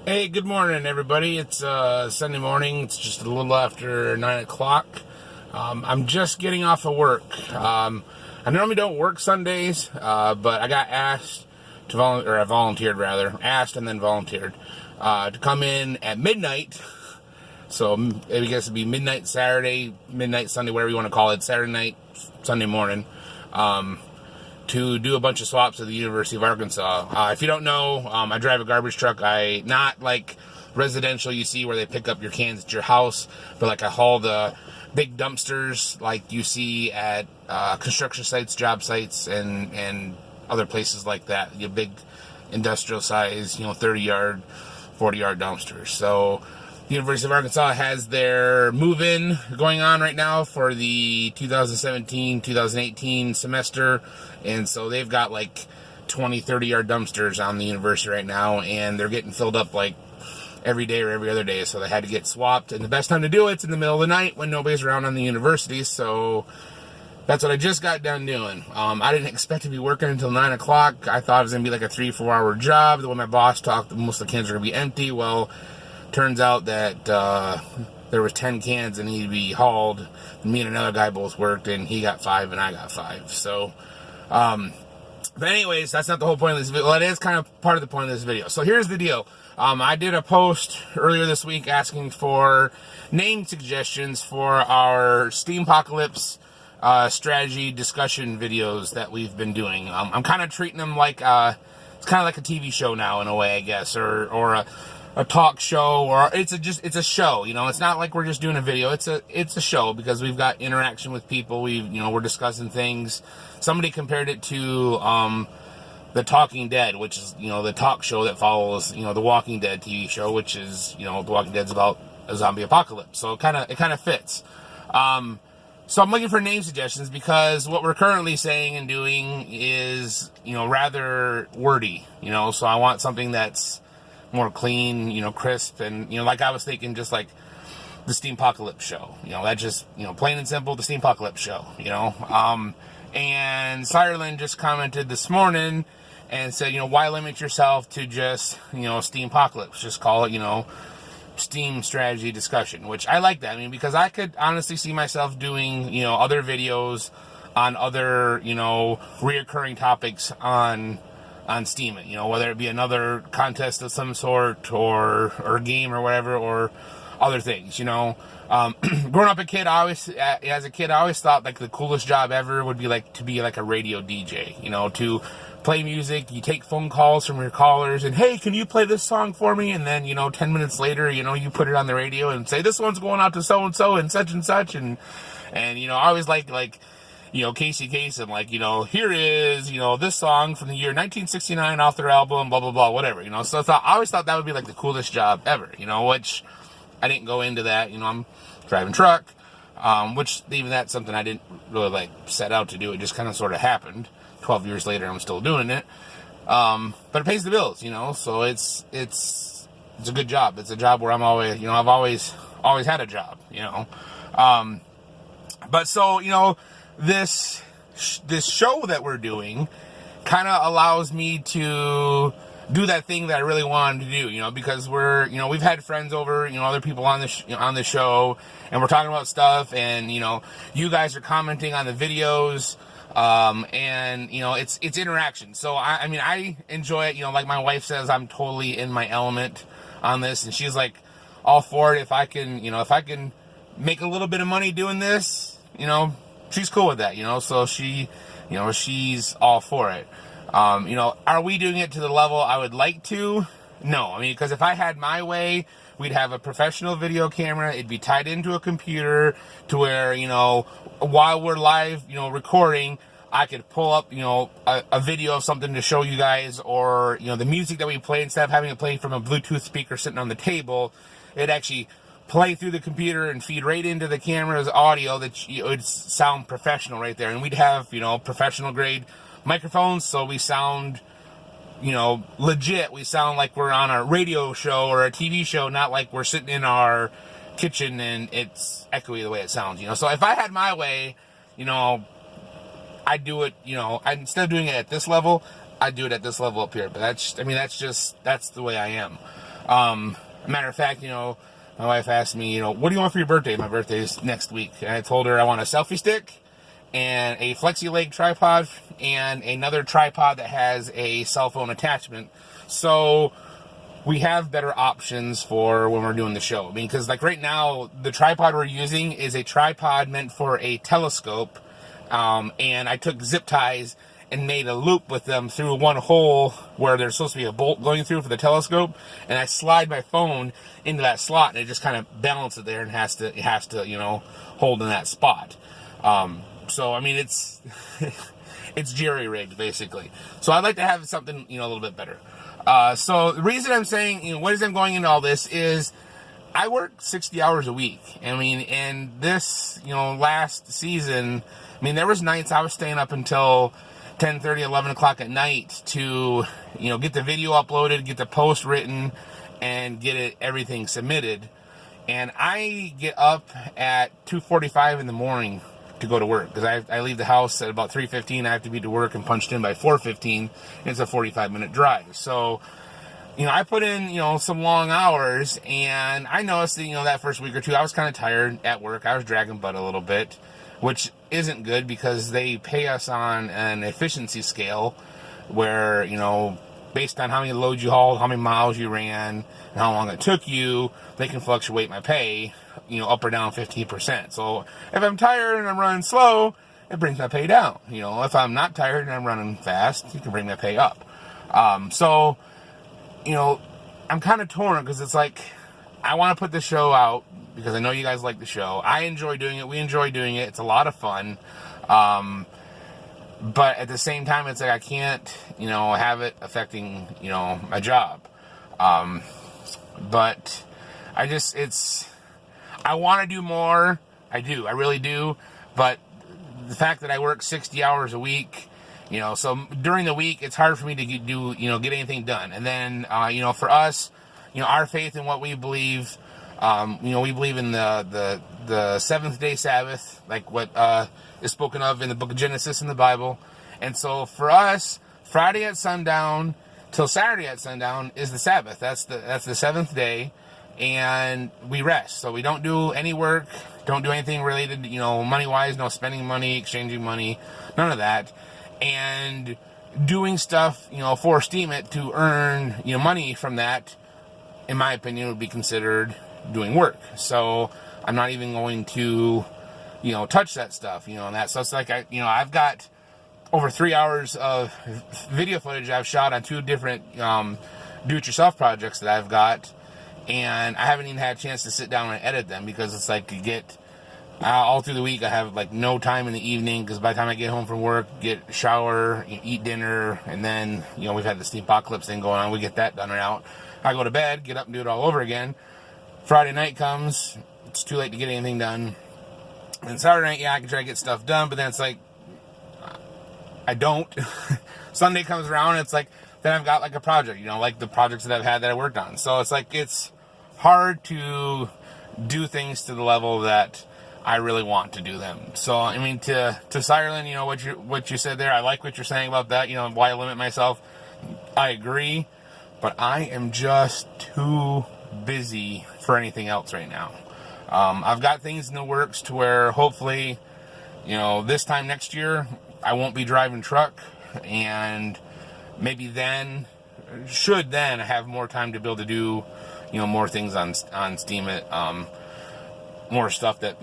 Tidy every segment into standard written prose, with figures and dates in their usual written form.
Hey, good morning, everybody. It's Sunday morning. It's just a little after 9 o'clock. I'm just getting off of work. I normally don't work Sundays, but I got asked to volunteer, or I volunteered rather, asked and then volunteered to come in at midnight. So I guess it'd be midnight Saturday, midnight Sunday, whatever you want to call it, Saturday night, Sunday morning. To do a bunch of swaps at the University of Arkansas. If you don't know, I drive a garbage truck. Not like residential you see where they pick up your cans at your house, but like I haul the big dumpsters like you see at construction sites, job sites, and other places like that. Your big industrial size, 30-yard, 40-yard dumpsters. So the University of Arkansas has their move-in going on right now for the 2017-2018 semester, and so they've got like 20, 30-yard dumpsters on the university right now, and they're getting filled up like every day or every other day, so they had to get swapped, and the best time to do it's in the middle of the night when nobody's around on the university, so that's what I just got done doing. I didn't expect to be working until 9 o'clock. I thought it was going to be like a 3-4 hour job. The way my boss talked, most of the cans are going to be empty. Well, turns out that there was 10 cans that needed to be hauled. Me and another guy both worked, and he got 5 and I got 5. So, but anyways, that's not the whole point of this video. Well, it is kind of part of the point of this video. So here's the deal. I did a post earlier this week asking for name suggestions for our Steem-pocalypse strategy discussion videos that we've been doing. I'm kind of treating them like it's kind of like a TV show now in a way, I guess, or a talk show, or it's a show. It's not like we're just doing a video. It's a show because we've got interaction with people. We're discussing things. Somebody compared it to The Talking Dead, which is the talk show that follows The Walking Dead TV show, which is The Walking Dead's about a zombie apocalypse. So it kind of fits. So I'm looking for name suggestions because what we're currently saying and doing is rather wordy. So I want something that's more clean, crisp, and like I was thinking, just like the Steem-pocalypse show. That just plain and simple, the Steem-pocalypse show. And Sireland just commented this morning and said, why limit yourself to just Steem-pocalypse? Just call it Steam strategy discussion, which I like that. Because I could honestly see myself doing other videos on other reoccurring topics on Steam, whether it be another contest of some sort or a game or whatever, or other things, growing up as a kid, I always thought like the coolest job ever would be like to be like a radio DJ, to play music. You take phone calls from your callers and, hey, can you play this song for me? And then, 10 minutes later, you put it on the radio and say, this one's going out to so-and-so and such and such. And I always like, Casey Kasem, here is, this song from the year 1969 off their album, blah, blah, blah, whatever, So I always thought that would be like the coolest job ever, which I didn't go into that. I'm driving truck, which even that's something I didn't really set out to do. It just kind of sort of happened. 12 years later, I'm still doing it. But it pays the bills, so it's a good job. It's a job where I'm always, I've always had a job, but so, this show that we're doing kind of allows me to do that thing that I really wanted to do, because we've had friends over, other people on the show, and we're talking about stuff, and, you guys are commenting on the videos, and, it's interaction. So, I enjoy it, like my wife says, I'm totally in my element on this, and she's like all for it. If I can make a little bit of money doing this, she's cool with that, so she's all for it. Are we doing it to the level I would like to? No, because if I had my way, we'd have a professional video camera. It'd be tied into a computer to where, while we're live, recording, I could pull up, a video of something to show you guys, or, the music that we play, instead of having it play from a Bluetooth speaker sitting on the table, it'd actually play through the computer and feed right into the camera's audio. That it would sound professional right there, and we'd have professional grade microphones, so we sound legit. We sound like we're on a radio show or a TV show, not like we're sitting in our kitchen and it's echoey the way it sounds. So if I had my way, I'd do it. Instead of doing it at this level, I'd do it at this level up here. But that's the way I am. Matter of fact, my wife asked me, what do you want for your birthday? My birthday is next week. And I told her I want a selfie stick and a flexi leg tripod and another tripod that has a cell phone attachment. So we have better options for when we're doing the show. I mean, because like right now, the tripod we're using is a tripod meant for a telescope. And I took zip ties and made a loop with them through one hole where there's supposed to be a bolt going through for the telescope. And I slide my phone into that slot and it just kind of balances there and it has to, hold in that spot. So, I mean, it's, it's jerry-rigged basically. So I'd like to have something, a little bit better. So the reason I'm saying, what is I'm going into all this is I work 60 hours a week. I mean, and this, last season, I mean, there was nights I was staying up until 10:30, 11 o'clock at night to, get the video uploaded, get the post written, and get everything submitted. And I get up at 2:45 in the morning to go to work because I leave the house at about 3:15. I have to be to work and punched in by 4:15. It's a 45-minute drive. So, I put in, some long hours, and I noticed that, that first week or two, I was kind of tired at work. I was dragging butt a little bit, which isn't good because they pay us on an efficiency scale where, based on how many loads you hauled, how many miles you ran, and how long it took you, they can fluctuate my pay, up or down 15%. So if I'm tired and I'm running slow, it brings my pay down. If I'm not tired and I'm running fast, it can bring my pay up. So, I'm kind of torn because it's like, I want to put the show out because I know you guys like the show. I enjoy doing it. We enjoy doing it. It's a lot of fun. But at the same time, it's like I can't, have it affecting, my job. But I want to do more. I do. I really do. But the fact that I work 60 hours a week, so during the week, it's hard for me to get anything done. And then, for us, our faith in what we believe, we believe in the seventh day Sabbath, like what is spoken of in the book of Genesis in the Bible. And so for us, Friday at sundown till Saturday at sundown is the Sabbath. That's the seventh day, and we rest. So we don't do any work, don't do anything related, money-wise, no spending money, exchanging money, none of that. And doing stuff, for Steem It to earn, money from that, in my opinion, would be considered doing work. So I'm not even going to, touch that stuff, and that. So it's like, I've got over 3 hours of video footage I've shot on 2 different do-it-yourself projects that I've got, and I haven't even had a chance to sit down and edit them because it's like you get all through the week I have like no time in the evening because by the time I get home from work, get shower, eat dinner, and then we've had the Steem-pocalypse thing going on. We get that done and out. I go to bed, get up and do it all over again. Friday night comes, it's too late to get anything done. And Saturday night, I can try to get stuff done, but then it's like I don't. Sunday comes around, and it's like then I've got like a project, like the projects that I've had that I worked on. So it's like it's hard to do things to the level that I really want to do them. So I mean, to Sireland, what you said there, I like what you're saying about that. Why limit myself? I agree, but I am just too busy for anything else right now. I've got things in the works to where hopefully, this time next year I won't be driving truck, and maybe then have more time to be able to do, more things on Steem It. More stuff that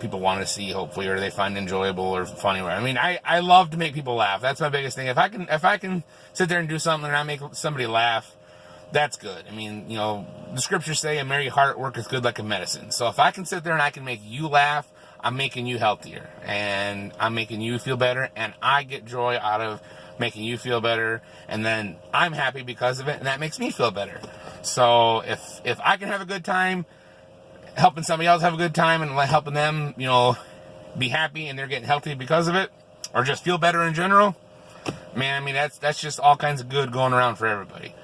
people want to see, hopefully, or they find enjoyable or funny. I mean, I love to make people laugh. That's my biggest thing. If I can sit there and do something and I make somebody laugh, that's good. I mean, the scriptures say a merry heart worketh good like a medicine. So if I can sit there and I can make you laugh, I'm making you healthier, and I'm making you feel better, and I get joy out of making you feel better, and then I'm happy because of it, and that makes me feel better. So if I can have a good time helping somebody else have a good time and helping them, be happy and they're getting healthy because of it, or just feel better in general, man, I mean, that's just all kinds of good going around for everybody.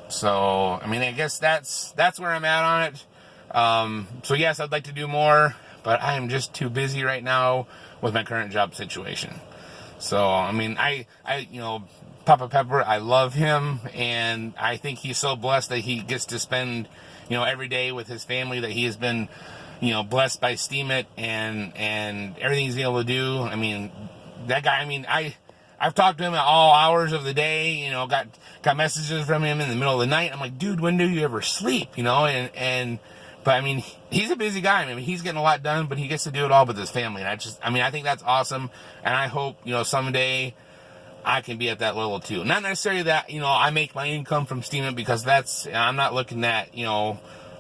So, I mean, I guess that's where I'm at on it. So yes, I'd like to do more, but I am just too busy right now with my current job situation. So, I mean, I Papa Pepper. I love him, and I think he's so blessed that he gets to spend, every day with his family, that he has been, blessed by Steem It and everything he's been able to do. I mean, that guy, I've talked to him at all hours of the day, got messages from him in the middle of the night. I'm like, dude, when do you ever sleep? But he's a busy guy. He's getting a lot done, but he gets to do it all with his family. And I think that's awesome. And I hope, someday I can be at that level too. Not necessarily that, I make my income from Steem It, because I'm not looking at,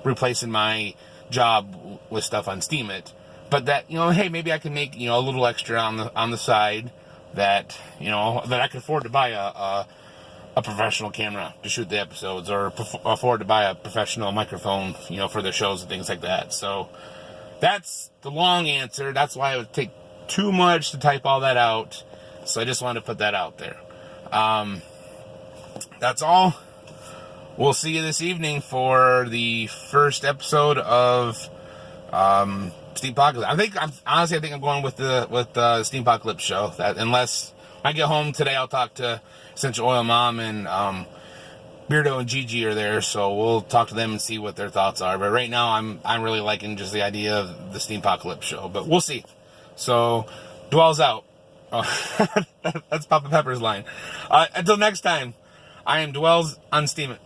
replacing my job with stuff on Steem It. But that, hey, maybe I can make, a little extra on the side, that, that I can afford to buy a professional camera to shoot the episodes, or afford to buy a professional microphone, for the shows and things like that. So that's the long answer. That's why it would take too much to type all that out. So I just wanted to put that out there. That's all. We'll see you this evening for the first episode of Steem-pocalypse. I think I'm going with the Steem-pocalypse show. That, unless I get home today, I'll talk to Essential Oil Mom, and Beardo and Gigi are there, so we'll talk to them and see what their thoughts are. But right now, I'm really liking just the idea of the Steem-pocalypse show. But we'll see. So, Dwell's out. Oh, that's Papa Pepper's line. Until next time, I am Dwells on Steem It.